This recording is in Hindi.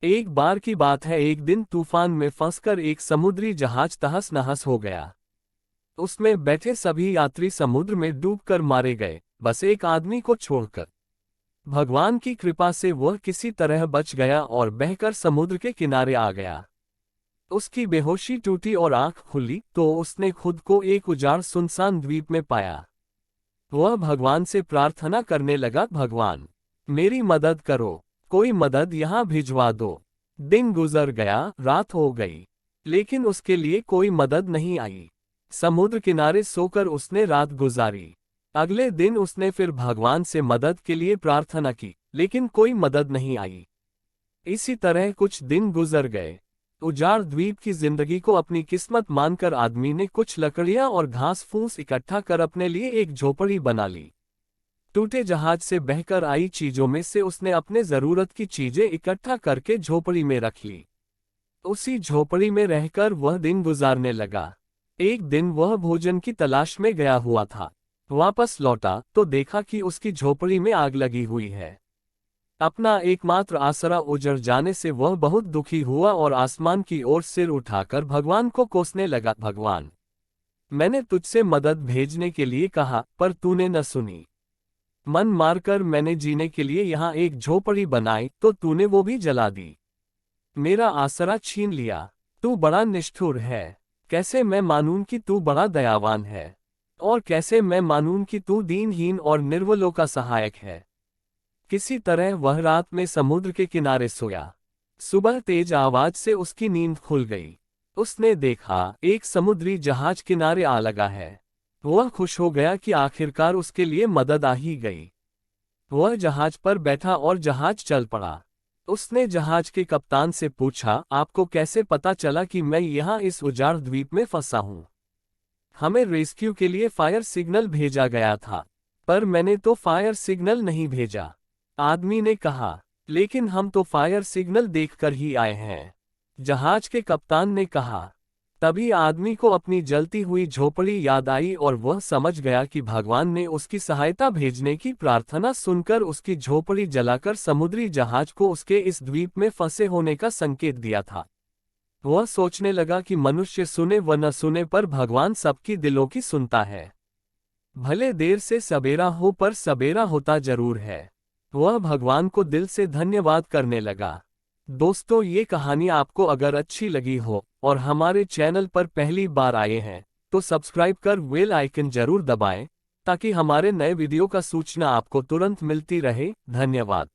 एक बार की बात है, एक दिन तूफान में फंसकर एक समुद्री जहाज तहस नहस हो गया। उसमें बैठे सभी यात्री समुद्र में डूबकर मारे गए, बस एक आदमी को छोड़कर। भगवान की कृपा से वह किसी तरह बच गया और बहकर समुद्र के किनारे आ गया। उसकी बेहोशी टूटी और आंख खुली तो उसने खुद को एक उजाड़ सुनसान द्वीप में पाया। वह भगवान से प्रार्थना करने लगा, भगवान मेरी मदद करो, कोई मदद यहाँ भिजवा दो। दिन गुजर गया, रात हो गई, लेकिन उसके लिए कोई मदद नहीं आई। समुद्र किनारे सोकर उसने रात गुजारी। अगले दिन उसने फिर भगवान से मदद के लिए प्रार्थना की, लेकिन कोई मदद नहीं आई। इसी तरह कुछ दिन गुजर गए। उजाड़ द्वीप की जिंदगी को अपनी किस्मत मानकर आदमी ने कुछ लकड़ियां और घास फूस इकट्ठा कर अपने लिए एक झोपड़ी बना ली। टूटे जहाज से बहकर आई चीजों में से उसने अपने जरूरत की चीजें इकट्ठा करके झोपड़ी में रख ली। उसी झोपड़ी में रहकर वह दिन गुजारने लगा। एक दिन वह भोजन की तलाश में गया हुआ था। वापस लौटा तो देखा कि उसकी झोपड़ी में आग लगी हुई है। अपना एकमात्र आसरा उजड़ जाने से वह बहुत दुखी हुआ और आसमान की ओर सिर उठाकर भगवान को कोसने लगा, भगवान मैंने तुझसे मदद भेजने के लिए कहा, पर तूने न सुनी। मन मारकर मैंने जीने के लिए यहाँ एक झोपड़ी बनाई तो तूने वो भी जला दी। मेरा आसरा छीन लिया। तू बड़ा निष्ठुर है। कैसे मैं मानूं कि तू बड़ा दयावान है, और कैसे मैं मानूं कि तू दीनहीन और निर्बलों का सहायक है। किसी तरह वह रात में समुद्र के किनारे सोया। सुबह तेज आवाज से उसकी नींद खुल गई। उसने देखा एक समुद्री जहाज किनारे आ लगा है। वह खुश हो गया कि आखिरकार उसके लिए मदद आ ही गई। वह जहाज पर बैठा और जहाज चल पड़ा। उसने जहाज के कप्तान से पूछा, आपको कैसे पता चला कि मैं यहाँ इस उजाड़ द्वीप में फंसा हूँ? हमें रेस्क्यू के लिए फायर सिग्नल भेजा गया था, पर मैंने तो फायर सिग्नल नहीं भेजा। आदमी ने कहा, लेकिन हम तो फायर सिग्नल देखकर ही आए हैं। जहाज के कप्तान ने कहा। तभी आदमी को अपनी जलती हुई झोपड़ी याद आई और वह समझ गया कि भगवान ने उसकी सहायता भेजने की प्रार्थना सुनकर उसकी झोपड़ी जलाकर समुद्री जहाज को उसके इस द्वीप में फंसे होने का संकेत दिया था। वह सोचने लगा कि मनुष्य सुने व न सुने पर भगवान सबकी दिलों की सुनता है। भले देर से सबेरा हो पर सबेरा होता जरूर है। वह भगवान को दिल से धन्यवाद करने लगा। दोस्तों, ये कहानी आपको अगर अच्छी लगी हो और हमारे चैनल पर पहली बार आए हैं तो सब्सक्राइब कर बेल आइकन जरूर दबाएं, ताकि हमारे नए वीडियो का सूचना आपको तुरंत मिलती रहे। धन्यवाद।